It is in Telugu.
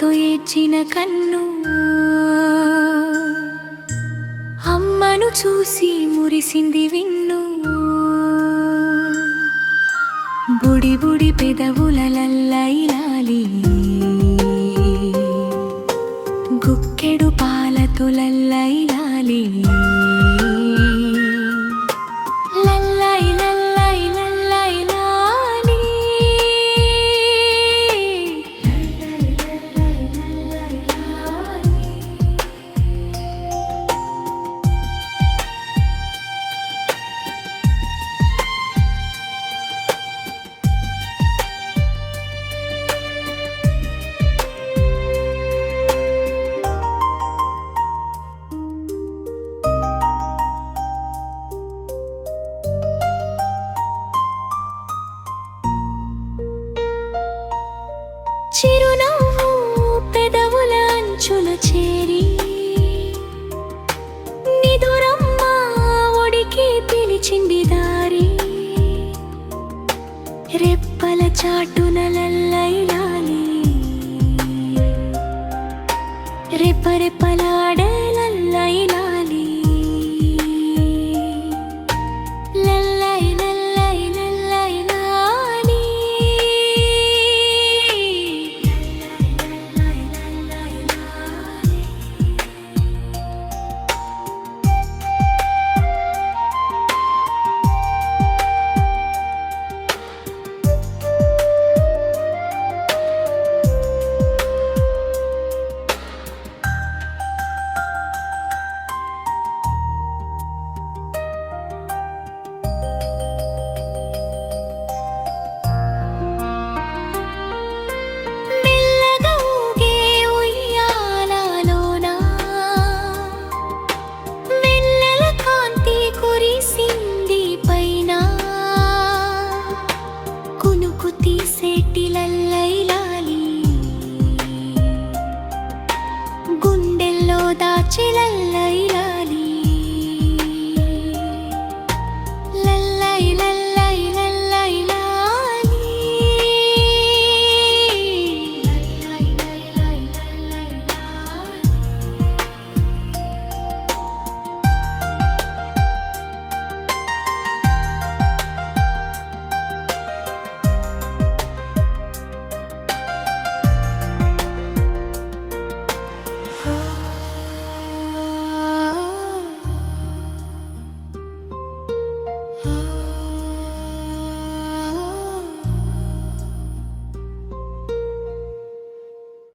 బాధతో ఏడ్చిన కన్ను అమ్మను చూసి మురిసింది విన్ను బుడి బుడి పెదవుల లల్లైలాలి గుక్కెడు పాలతో లల్లైలాలి లల్లై లల్లై లల్లై లాలి చిరునవ్వు పెదవుల అంచున చేరి నిదురమ్మ ఒడికి పిలిచింది దారి రెప్పల చాటున లల్లైలాలి రెప్పరెప్పలాడే లల్లైలాలి లల్లై లల్లై లల్లై లాలి మెల్లగా ఊగే ఉయ్యాలలోన వెన్నెల కాంతి కురిసింది పైన కునుకు తీసేటి లల్లైలాలి గుండెల్లో దాచి లల్లైలాలి